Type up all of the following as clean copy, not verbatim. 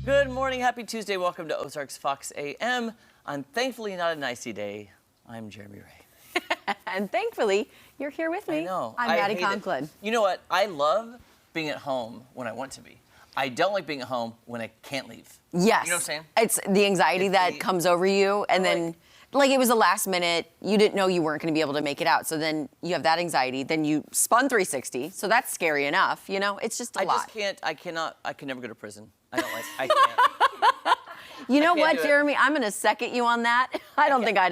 Good morning, happy Tuesday. Welcome to Ozarks Fox AM. On thankfully not an icy day, I'm Jeremy Ray. And thankfully, you're here with me. I know. I'm Maddie Conklin. You know what? I love being at home when I want to be. I don't like being at home when I can't leave. Yes. You know what I'm saying? It's the anxiety that comes over you, and then, like, it was the last minute. You didn't know you weren't going to be able to make it out, so then you have that anxiety. Then you spun 360, so that's scary enough. You know, it's just a lot. I can never go to prison. I can't. You know what, Jeremy? I'm going to second you on that. I don't think I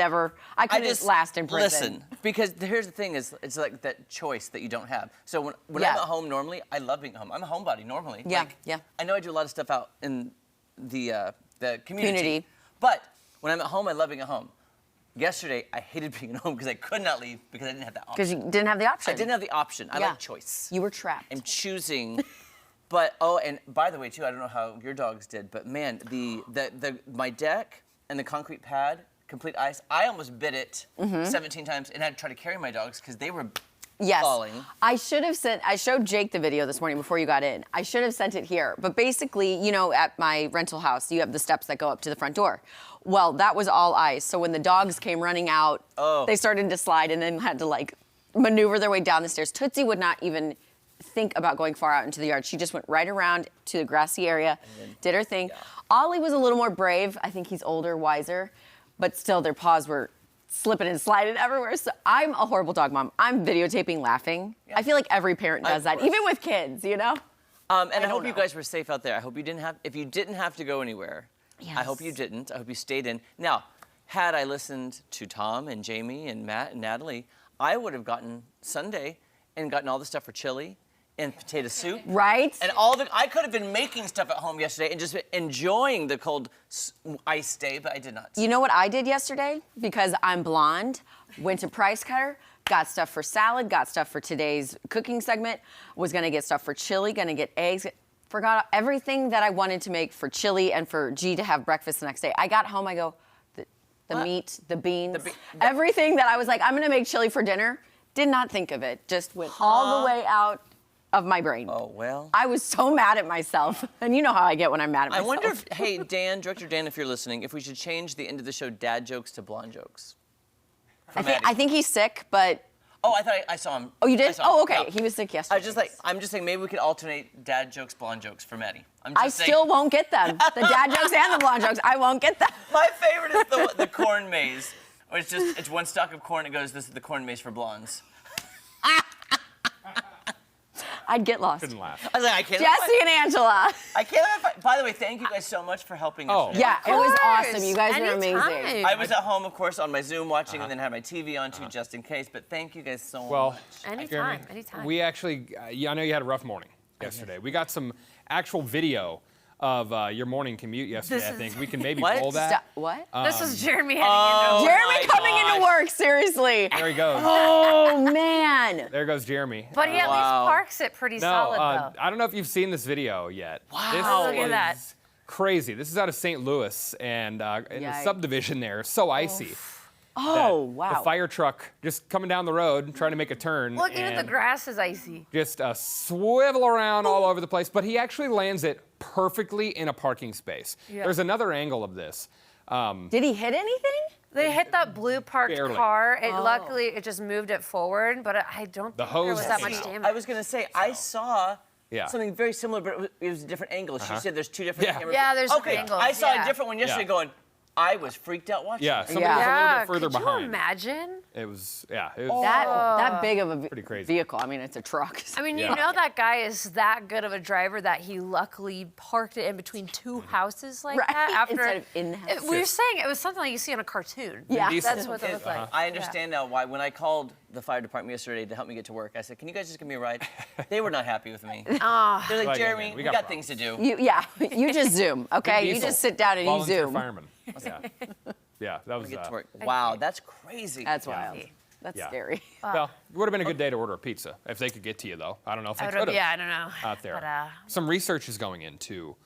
couldn't just last in prison. Listen, because here's the thing is, it's like that choice that you don't have. So when I'm at home normally, I love being at home. I'm a homebody normally. Yeah, like, yeah. I know I do a lot of stuff out in the community. But when I'm at home, I love being at home. Yesterday, I hated being at home because I could not leave because I didn't have that option. Because you didn't have the option. I didn't have the option. I like choice. You were trapped. I'm choosing. But, oh, and by the way, too, I don't know how your dogs did, but man, my deck and the concrete pad, complete ice, I almost bit it 17 times and had to try to carry my dogs because they were falling. I showed Jake the video this morning before you got in. I should have sent it here. But basically, you know, at my rental house, you have the steps that go up to the front door. Well, that was all ice. So when the dogs came running out, they started to slide and then had to, like, maneuver their way down the stairs. Tootsie would not even think about going far out into the yard. She just went right around to the grassy area, did her thing. Yeah. Ollie was a little more brave. I think he's older, wiser, but still their paws were slipping and sliding everywhere. So I'm a horrible dog mom. I'm videotaping laughing. Yeah. I feel like every parent does that, even with kids, you know? And I hope you guys were safe out there. I hope you if you didn't have to go anywhere, I hope you didn't. I hope you stayed in. Now, had I listened to Tom and Jamie and Matt and Natalie, I would have gotten Sunday and gotten all the stuff for chili and potato soup. Right. And I could have been making stuff at home yesterday and just enjoying the cold ice day, but I did not. You know what I did yesterday? Because I'm blonde, went to Price Cutter, got stuff for salad, got stuff for today's cooking segment, was gonna get stuff for chili, gonna get eggs, forgot everything that I wanted to make for chili and for G to have breakfast the next day. I got home, I go, the meat, the beans, everything that I was like, I'm gonna make chili for dinner, did not think of it, just went all the way out of my brain. Oh, well. I was so mad at myself. And you know how I get when I'm mad at myself. I wonder if, hey, Director Dan, if you're listening, if we should change the end of the show dad jokes to blonde jokes. I think he's sick, but... Oh, I thought I saw him. Oh, you did? Oh, okay. No. He was sick yesterday. I'm just saying maybe we could alternate dad jokes, blonde jokes for Maddie. I still won't get them. The dad jokes and the blonde jokes, I won't get them. My favorite is the corn maze. Where it's one stalk of corn, it goes, this is the corn maze for blondes. I'd get lost. Couldn't laugh. I was like, I can't. Jesse and Angela. I can't. By the way, thank you guys so much for helping us. Yeah, it was awesome. You guys were amazing. I was at home, of course, on my Zoom watching, and then had my TV on too, just in case. But thank you guys so much. Anytime. We actually, I know you had a rough morning yesterday. We got some actual video of your morning commute yesterday. I think we can maybe roll that. What? This is Jeremy heading into Jeremy coming into work, seriously. There he goes. Oh, man. There goes Jeremy. But he at least parks it pretty solid, though. I don't know if you've seen this video yet. Wow. Look at that. Crazy. This is out of St. Louis, and in the subdivision there, so icy. Oh, wow. The fire truck just coming down the road, trying to make a turn. Look, even the grass is icy. Just swivel around all over the place, but he actually lands it perfectly in a parking space. Yeah. There's another angle of this. Did he hit anything? They hit that blue parked car. Luckily, it just moved it forward, but I don't think there was that much damage. I was going to say, I saw something very similar, but it was a different angle. She said there's two different cameras. Yeah, there's different angles. I saw a different one yesterday going, I was freaked out watching. Yeah, somebody was a little bit further behind. Could you imagine? It was, that big of a pretty crazy vehicle. I mean, it's a truck. I mean, you know that guy is that good of a driver that he luckily parked it in between two houses like that. After instead of in the house. We were saying it was something like you see on a cartoon. Yeah, that's what it looked like. I understand now why when I called the fire department yesterday to help me get to work, I said, can you guys just give me a ride? They were not happy with me. They're like, Jeremy, we got things to do. You just Zoom, okay? You just sit down and you Zoom. Fireman. Yeah, that was. Wow, that's crazy. That's wild. That's scary. Well, it would have been a good day to order a pizza if they could get to you, though. I don't know if they could have. Yeah, I don't know. Out there. But, some research is going into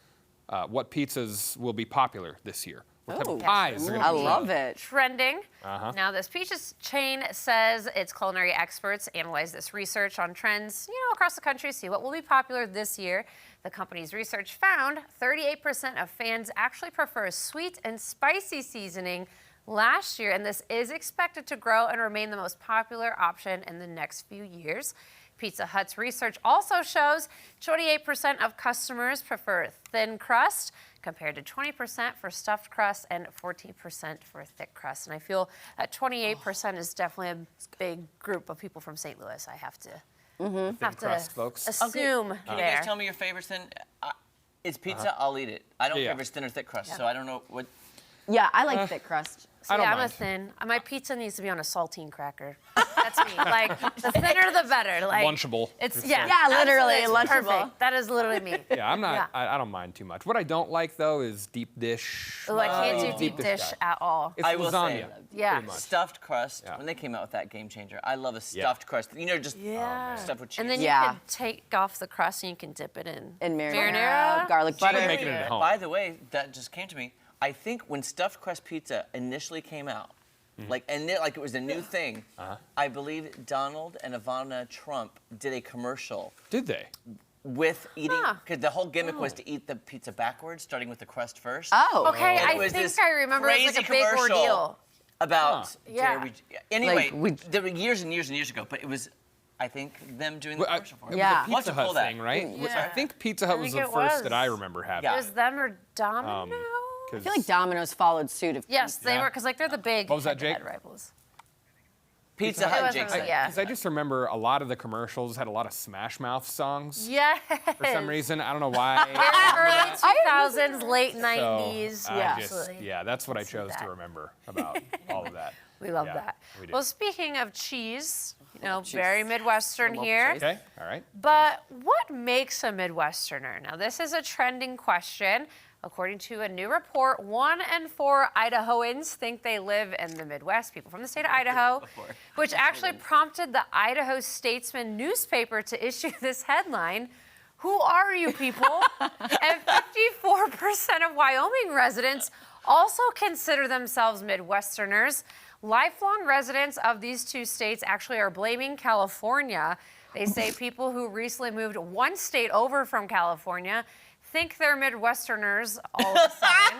what pizzas will be popular this year. What type of pies are going I to be love it. Trending. Now, this pizza chain says its culinary experts analyze this research on trends, across the country, see what will be popular this year. The company's research found 38% of fans actually prefer sweet and spicy seasoning last year, and this is expected to grow and remain the most popular option in the next few years. Pizza Hut's research also shows 28% of customers prefer thin crust, compared to 20% for stuffed crust and 14% for thick crust. And I feel that 28% is definitely a big group of people from St. Louis. I have to, crust, folks. assume Can you there. guys tell me your favorites then? It's pizza, I'll eat it. I don't care if it's thin or thick crust, so I don't know what. Yeah, I like thick crust. I don't I'm mind. a thin. My pizza needs to be on a saltine cracker. That's me. Like, the thinner the better. Like, Lunchable. It's For yeah, sure. Yeah, literally, absolutely. It's lunchable. Perfect. That is literally me. Yeah, I'm not. Yeah. I don't mind too much. What I don't like though is deep dish. Ooh, I can't do deep deep dish guy. at all. It's I will say, lasagna. Yeah. pretty much. Stuffed crust, Yeah. when they came out with that game changer, I love a stuffed crust. Just stuffed with cheese. And then you Yeah. can take off the crust and you can dip it in. And marinara, Marinara? garlic butter. You're making it at home. By the way, that just came to me. I think when stuffed crust pizza initially came out, like it was a new thing, I believe Donald and Ivana Trump did a commercial Did they? with eating, because the whole gimmick was to eat the pizza backwards, starting with the crust first. Oh. Okay, And it I was think this I remember it was like a crazy big commercial ordeal. About Yeah. dairy. Anyway, Like, there were years and years and years ago, but it was, I think, them doing the Well, commercial for it. it Yeah. was a Watch Pizza it pull Hut that. thing, right? Yeah. I think Pizza Hut I was think the it first was. that I remember having. Yeah. It was them or Domino? I feel like Domino's followed suit. Yes, they Yeah. were, because they're the big What was that, head-to-head Jake? rivals. Pizza It Hut, wasn't Jake really- said. yeah. Because I just remember a lot of the commercials had a lot of Smash Mouth songs Yes. for some reason. I don't know why. Early 2000s, late So, 90s. I Yeah. just- Absolutely. yeah, that's what I chose that. to remember about all of that. We love Yeah, that. we do. Well, speaking of cheese, very Midwestern here. Okay, all right. But what makes a Midwesterner? Now, this is a trending question. According to a new report, 1 in 4 Idahoans think they live in the Midwest, people from the state of Idaho, which actually prompted the Idaho Statesman newspaper to issue this headline. Who are you people? And 54% of Wyoming residents also consider themselves Midwesterners. Lifelong residents of these two states actually are blaming California. They say people who recently moved one state over from California think they're Midwesterners all of a sudden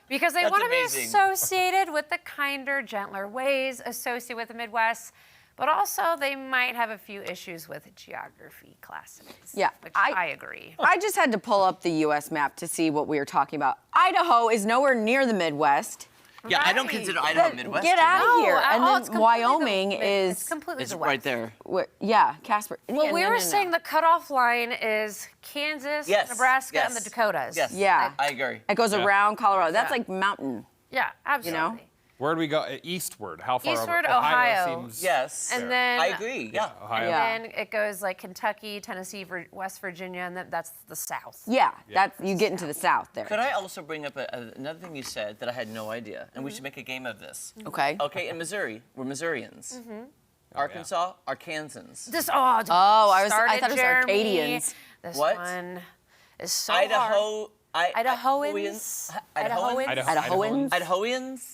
because they That's want to be amazing. associated with the kinder, gentler ways associated with the Midwest. But also, they might have a few issues with geography classes. Yeah, which I agree. I just had to pull up the U.S. map to see what we were talking about. Idaho is nowhere near the Midwest. Yeah, I don't Right. consider Idaho Then Midwest. Get out of No, here. And it's then completely Wyoming it's is, completely It's the right West. there. yeah, Casper. Well, Yeah, we no, were no, no. saying the cutoff line is Kansas, Yes, Nebraska, yes, and the Dakotas. Yes. Yeah. I agree. It goes Yeah. around Colorado. That's Yeah. like mountain. Yeah, absolutely. know? Where do we go? Eastward. How far Eastward, over? Ohio. Seems Yes. And then I agree. Yeah. Ohio. Yeah. then it goes like Kentucky, Tennessee, West Virginia, and that's the South. Yeah, that's you get into the South there. Could I also bring up another thing you said that I had no idea, and we should make a game of this? Okay. Okay, in Missouri, we're Missourians. Arkansas, Arkansans. This Oh, I thought it was Jeremy. Arcadians. This What? one is so Idaho. Idahoans. Idahoans. Idahoans.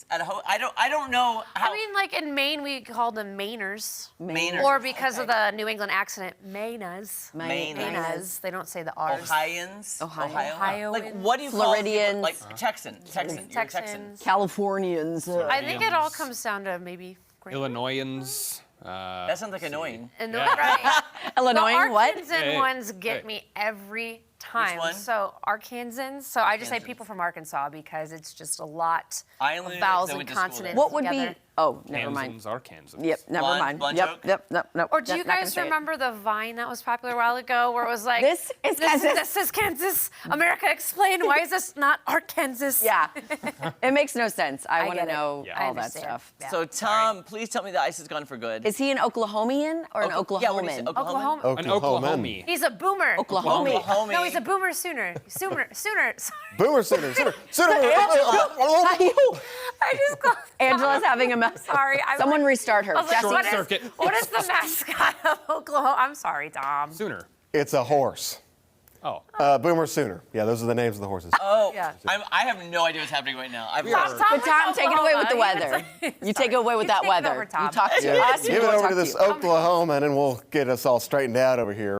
Idahoans. I don't know how. I mean, like in Maine, we call them Mainers. Mainers. Or because of the New England accent, Mainas. Mainers. Mainas. They don't say the R's. Ohioans. Ohio. Like, what do you call Floridians. people? Like Texan. Texan. You're a Texan. Texans. Californians. I think it all comes down to maybe Illinoisans. That sounds like annoying. And right. Illinois, the what? Arkansan Hey, ones get hey. me every time. one? So Arkansans. So I just say Arkansans. people from Arkansas because it's just a lot I of only vowels know and they went to school there. consonants What would together. be? Oh, never mind. Kansans are Kansas. Yep, never Blonde- mind. blonde Yep, joke? nope. Or do you Not gonna guys say it. remember the Vine that was popular a while ago where it was like, This is Kansas. This is Kansas. America, explain why is this not Arkansas? Yeah, it makes no sense. I want to get it. know Yeah. I all that understand. stuff. Yeah. So Tom, please tell me the ice is gone for good. Is he an Oklahomian or an Yeah, what do you say? Oklahoman? Oklahoma. An Oklahoma. He's a boomer. Oklahoma. Oklahoma. No, he's a boomer sooner. Sorry. Boomer Sooner. I just called Angela's having a mess. Sorry. Someone restart her. I was like, Jesse. what is- circuit. what is the mascot of Oklahoma? I'm sorry, Tom. Sooner. It's a horse. Oh. Boomer Sooner. Yeah, those are the names of the horses. Oh, Yeah. I have no idea what's happening right now. But Tom, take it away with the weather. You take it away with that take it over, weather. Tom. You talk to us. Give it over to this Oklahoman, and we'll get us all straightened out over here.